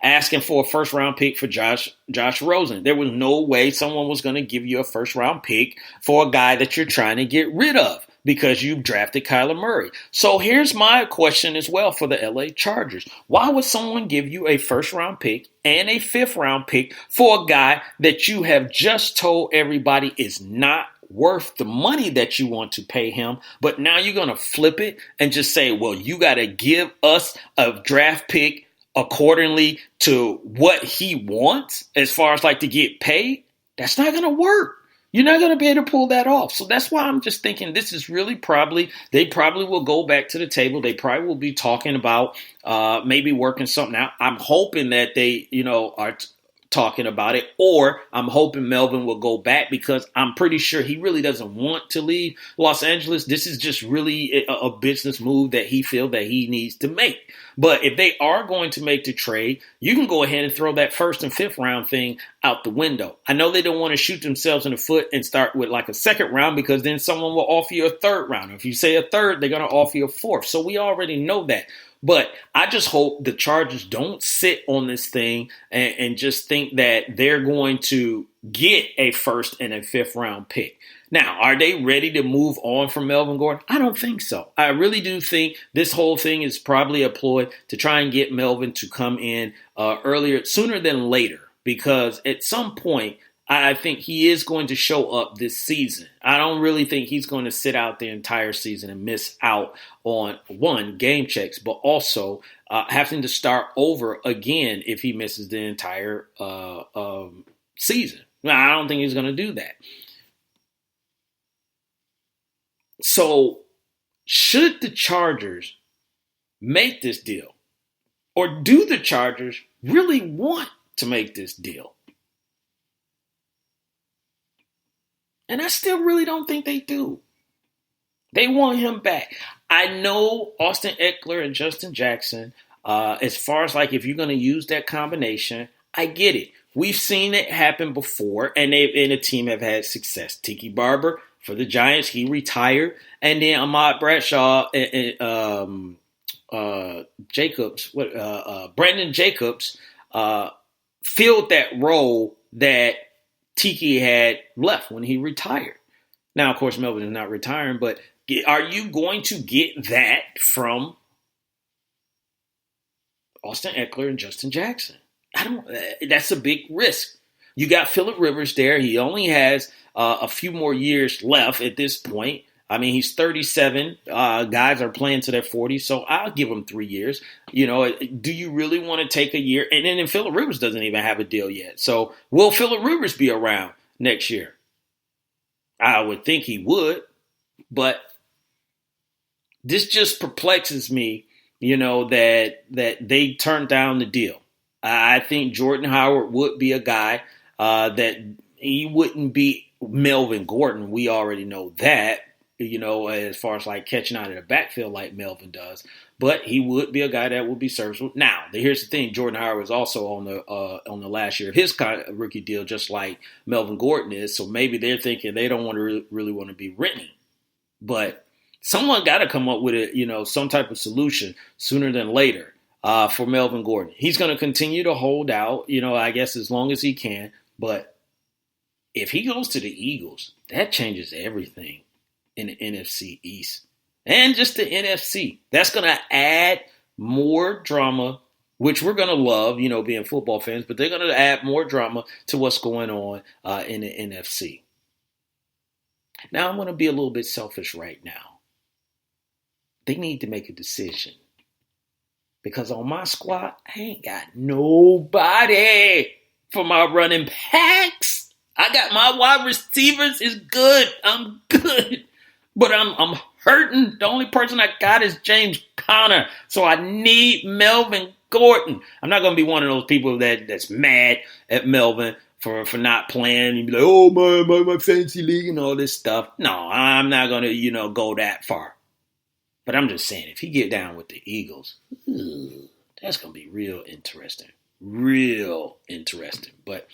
asking for a first round pick for Josh Rosen. There was no way someone was going to give you a first round pick for a guy that you're trying to get rid of because you drafted Kyler Murray. So here's my question as well for the LA Chargers. Why would someone give you a first round pick and a fifth round pick for a guy that you have just told everybody is not worth the money that you want to pay him, but now you're going to flip it and just say, well, you got to give us a draft pick accordingly to what he wants as far as like to get paid? That's not going to work. You're not going to be able to pull that off. So that's why I'm just thinking this is really they probably will go back to the table. They probably will be talking about maybe working something out. I'm hoping that they, are talking about it, or I'm hoping Melvin will go back because I'm pretty sure he really doesn't want to leave Los Angeles. This is just really a business move that he feels that he needs to make. But if they are going to make the trade, you can go ahead and throw that first and fifth round thing out the window. I know they don't want to shoot themselves in the foot and start with like a second round because then someone will offer you a third round. If you say a third, they're going to offer you a fourth. So we already know that. But I just hope the Chargers don't sit on this thing and just think that they're going to get a first and a fifth round pick. Now, are they ready to move on from Melvin Gordon? I don't think so. I really do think this whole thing is probably a ploy to try and get Melvin to come in sooner than later, because at some point, I think he is going to show up this season. I don't really think he's going to sit out the entire season and miss out on, one, game checks, but also having to start over again if he misses the entire season. Now, I don't think he's going to do that. So, should the Chargers make this deal? Or do the Chargers really want to make this deal? And I still really don't think they do. They want him back. I know Austin Eckler and Justin Jackson, as far as like if you're going to use that combination, I get it. We've seen it happen before, and the team have had success. Tiki Barber for the Giants, he retired. And then Ahmad Bradshaw and Brandon Jacobs filled that role that Tiki had left when he retired. Now, of course, Melvin is not retiring, but are you going to get that from Austin Eckler and Justin Jackson? That's a big risk. You got Phillip Rivers there. He only has a few more years left at this point. I mean, he's 37. Guys are playing to their 40s, so I'll give him 3 years. Do you really want to take a year? And then Phillip Rivers doesn't even have a deal yet. So will Phillip Rivers be around next year? I would think he would, but this just perplexes me, that they turned down the deal. I think Jordan Howard would be a guy that he wouldn't be Melvin Gordon. We already know that. As far as like catching out of the backfield like Melvin does. But he would be a guy that would be serviceable. Now, here's the thing. Jordan Howard was also on the last year of his rookie deal, just like Melvin Gordon is. So maybe they're thinking they don't want to really want to be renting. But someone got to come up with some type of solution sooner than later for Melvin Gordon. He's going to continue to hold out, I guess as long as he can. But if he goes to the Eagles, that changes everything in the NFC East and just the NFC. That's going to add more drama, which we're going to love, being football fans, but they're going to add more drama to what's going on in the NFC. Now, I'm going to be a little bit selfish right now. They need to make a decision because on my squad, I ain't got nobody for my running backs. I got my wide receivers is good. I'm good. But I'm hurting. The only person I got is James Conner. So I need Melvin Gordon. I'm not going to be one of those people that's mad at Melvin for not playing. You'd be like, oh, my fantasy league and all this stuff. No, I'm not going to, go that far. But I'm just saying, if he get down with the Eagles, that's going to be real interesting. real interesting. But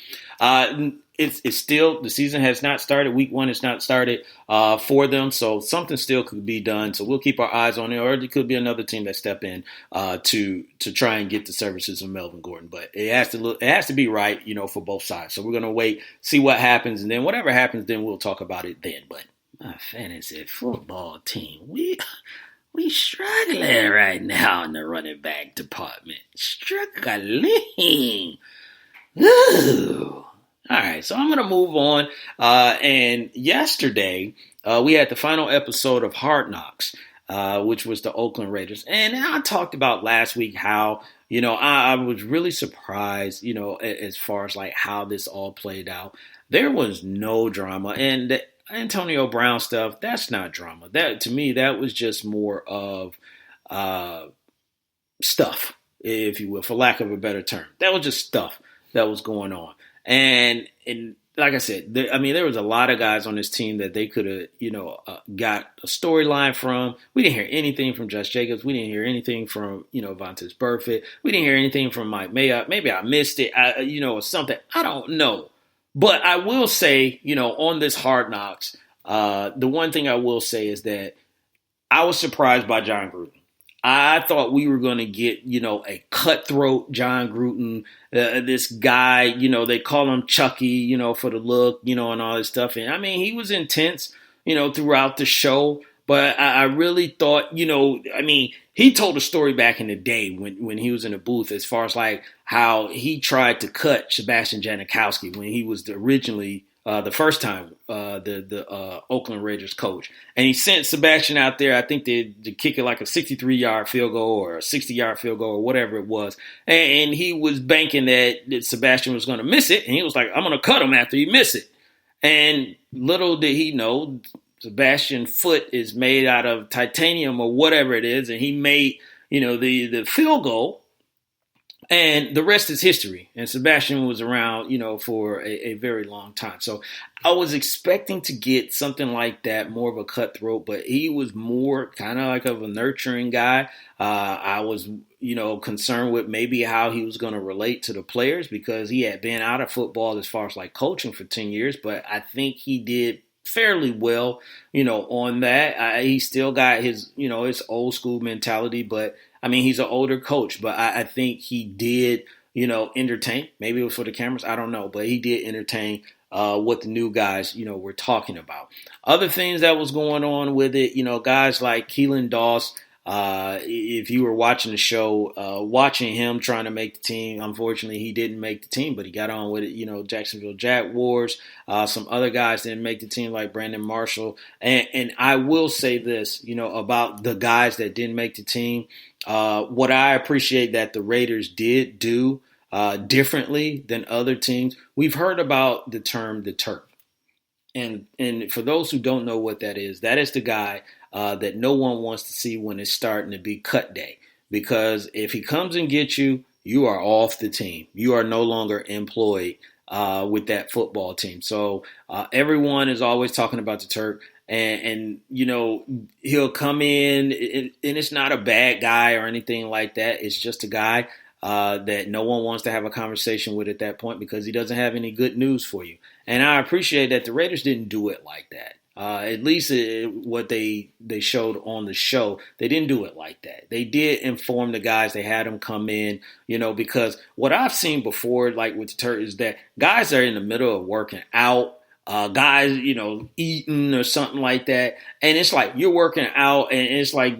it's still, the season has not started. Week 1 has not started for them, so something still could be done. So we'll keep our eyes on it, or it could be another team that step in to try and get the services of Melvin Gordon. But it has to be right, for both sides. So we're gonna wait, see what happens, and then whatever happens, then we'll talk about it then. But my fantasy football team, we struggling right now in the running back department. Struggling. Ooh. All right, so I'm going to move on. And yesterday, we had the final episode of Hard Knocks, which was the Oakland Raiders. And I talked about last week how, I was really surprised, as far as like how this all played out. There was no drama. And the Antonio Brown stuff, that's not drama. That, to me, that was just more of stuff, if you will, for lack of a better term. That was just stuff that was going on. And like I said, there was a lot of guys on this team that they could have, got a storyline from. We didn't hear anything from Josh Jacobs. We didn't hear anything from, Vontaze Burfict. We didn't hear anything from Mike Mayock. Maybe I missed it, or something. I don't know. But I will say, on this Hard Knocks, the one thing I will say is that I was surprised by Jon Gruden. I thought we were going to get, a cutthroat Jon Gruden, this guy, they call him Chucky, for the look, and all this stuff. And he was intense, throughout the show. But I really thought, he told a story back in the day when he was in the booth, as far as like how he tried to cut Sebastian Janikowski when he was originally the first time the Oakland Raiders coach. And he sent Sebastian out there, I think to kick it like a 63-yard field goal or a 60-yard field goal or whatever it was. And he was banking that Sebastian was going to miss it. And he was like, I'm going to cut him after you miss it. And little did he know, Sebastian's foot is made out of titanium or whatever it is. And he made, the field goal. And the rest is history. And Sebastian was around, for a very long time. So I was expecting to get something like that, more of a cutthroat, but he was more kind of like of a nurturing guy. I was, concerned with maybe how he was going to relate to the players because he had been out of football as far as like coaching for 10 years. But I think he did fairly well, on that. He still got his, his old school mentality, but he's an older coach, but I think he did, entertain. Maybe it was for the cameras. I don't know. But he did entertain what the new guys, were talking about. Other things that was going on with it, guys like Keelan Doss. If you were watching the show, watching him trying to make the team, unfortunately, he didn't make the team, but he got on with it. Jacksonville Jaguars, some other guys didn't make the team like Brandon Marshall. And I will say this, about the guys that didn't make the team. What I appreciate that the Raiders did do differently than other teams, we've heard about the term the Turk. And for those who don't know what that is the guy that no one wants to see when it's starting to be cut day. Because if he comes and gets you, you are off the team. You are no longer employed with that football team. So everyone is always talking about the Turk. And he'll come in, and it's not a bad guy or anything like that. It's just a guy that no one wants to have a conversation with at that point because he doesn't have any good news for you. And I appreciate that the Raiders didn't do it like that. At least what they showed on the show, they didn't do it like that. They did inform the guys. They had them come in, because what I've seen before, like with the Turk, is that guys are in the middle of working out. Guys, eating or something like that. And it's like you're working out and it's like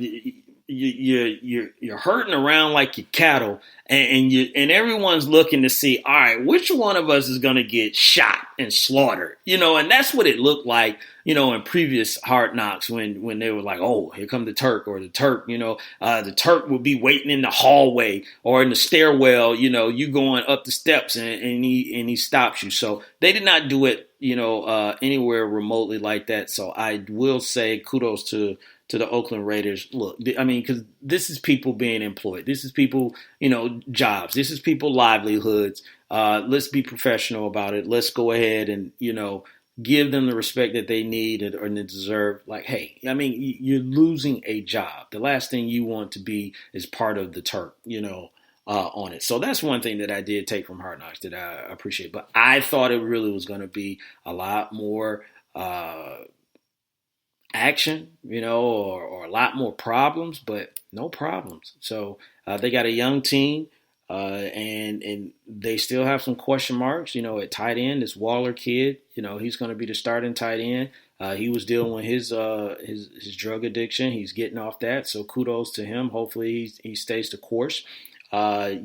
you're hurting around like your cattle and everyone's looking to see, all right, which one of us is going to get shot and slaughtered, and that's what it looked like, in previous Hard Knocks when they were like, oh, here come the Turk or the Turk, the Turk will be waiting in the hallway or in the stairwell, you going up the steps and he stops you. So they did not do it, anywhere remotely like that. So I will say kudos to the Oakland Raiders. Look, because this is people being employed. This is people, jobs. This is people livelihoods. Let's be professional about it. Let's go ahead and, give them the respect that they need or deserve. Like, hey, you're losing a job. The last thing you want to be is part of the Turk, on it. So that's one thing that I did take from Hard Knocks that I appreciate. But I thought it really was going to be a lot more action, or a lot more problems, but no problems. So they got a young team, and they still have some question marks. At tight end, this Waller kid, he's going to be the starting tight end. He was dealing with his drug addiction. He's getting off that, so kudos to him. Hopefully he stays the course. You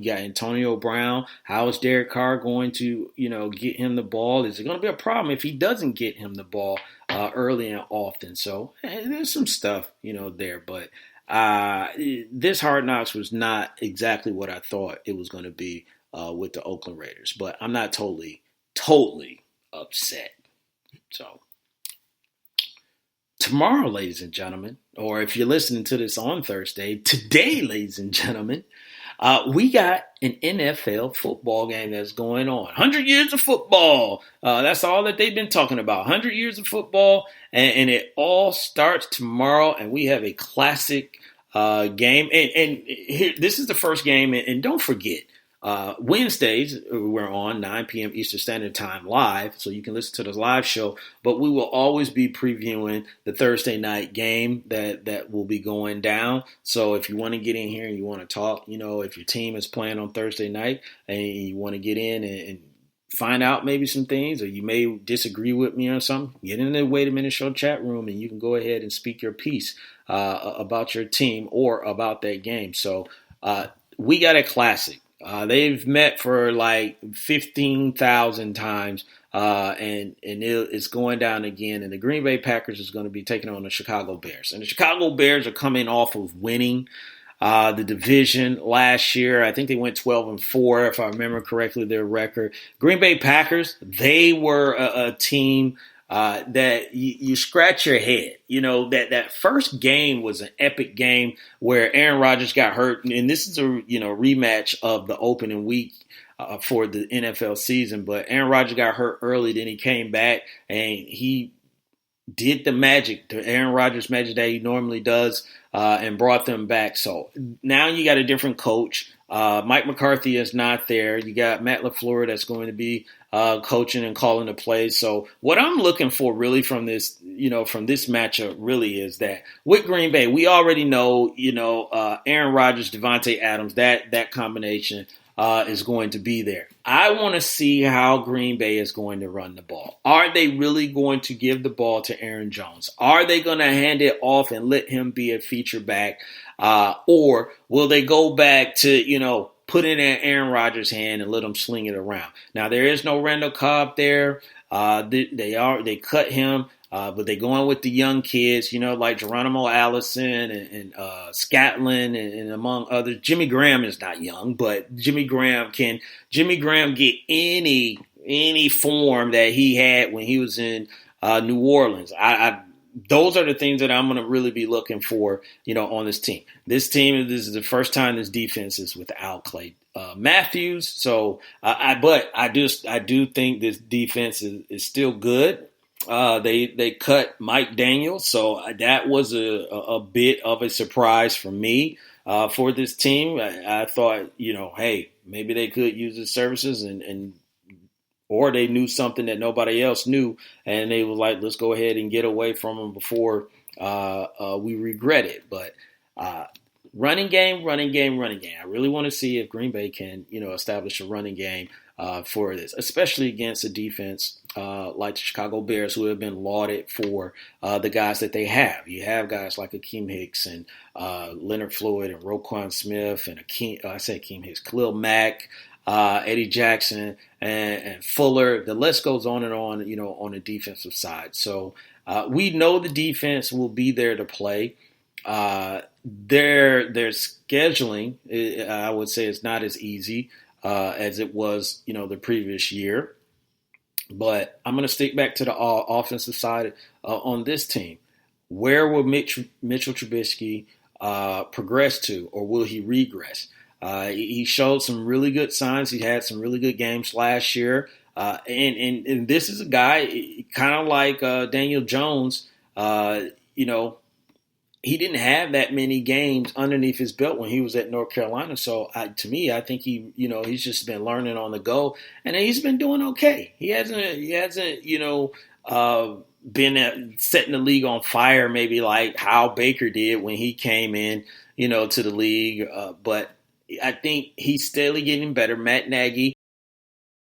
got Antonio Brown. How is Derek Carr going to, get him the ball? Is it going to be a problem if he doesn't get him the ball early and often? So there's some stuff, there. But this Hard Knocks was not exactly what I thought it was going to be with the Oakland Raiders. But I'm not totally upset. So tomorrow, ladies and gentlemen, or if you're listening to this on Thursday, today, ladies and gentlemen, we got an NFL football game that's going on. 100 years of football. That's all that they've been talking about. 100 years of football, and it all starts tomorrow, and we have a classic game. And here, this is the first game, and don't forget, Wednesdays, we're on 9 p.m. Eastern Standard Time live, so you can listen to the live show. But we will always be previewing the Thursday night game that will be going down. So if you want to get in here and you want to talk, if your team is playing on Thursday night and you want to get in and find out maybe some things, or you may disagree with me on something, get in the Wait a Minute Show chat room and you can go ahead and speak your piece about your team or about that game. So we got a classic. They've met for like 15,000 times, and it's going down again. And the Green Bay Packers is going to be taking on the Chicago Bears. And the Chicago Bears are coming off of winning the division last year. I think they went 12-4, if I remember correctly, their record. Green Bay Packers, they were a team that you scratch your head. That first game was an epic game where Aaron Rodgers got hurt. And this is a rematch of the opening week for the NFL season. But Aaron Rodgers got hurt early. Then he came back and he did the magic, the Aaron Rodgers magic that he normally does, and brought them back. So now you got a different coach. Mike McCarthy is not there. You got Matt LaFleur that's going to be coaching and calling the plays. So what I'm looking for really from this matchup really is that with Green Bay, we already know, Aaron Rodgers, Devontae Adams, that combination is going to be there. I want to see how Green Bay is going to run the ball. Are they really going to give the ball to Aaron Jones? Are they going to hand it off and let him be a feature back? Or will they go back to, put it in Aaron Rodgers' hand and let him sling it around? Now, there is no Randall Cobb there. They cut him. But they going with the young kids, like Geronimo Allison and Scatland and among others. Jimmy Graham is not young, but Jimmy Graham get any form that he had when he was in New Orleans. Those are the things that I'm going to really be looking for, on this team. This is the first time this defense is without Clay Matthews. So, I do think this defense is still good. They cut Mike Daniels, so that was a bit of a surprise for me for this team. I thought, hey, maybe they could use his services or they knew something that nobody else knew, and they were like, let's go ahead and get away from him before we regret it. But running game. I really want to see if Green Bay can, establish a running game for this, especially against a defense like the Chicago Bears, who have been lauded for the guys that they have. You have guys like Akeem Hicks and Leonard Floyd and Roquan Smith and Akeem Hicks, Khalil Mack, Eddie Jackson, and Fuller. The list goes on and on, on the defensive side. So we know the defense will be there to play. Their scheduling, I would say, is not as easy as it was, the previous year. But I'm going to stick back to the offensive side on this team. Where will Mitchell Trubisky progress to, or will he regress? He showed some really good signs. He had some really good games last year. And this is a guy kind of like Daniel Jones, he didn't have that many games underneath his belt when he was at North Carolina. So to me, I think he's just been learning on the go, and he's been doing okay. He hasn't, been setting the league on fire, maybe like Hal Baker did when he came in, to the league. But I think he's steadily getting better. Matt Nagy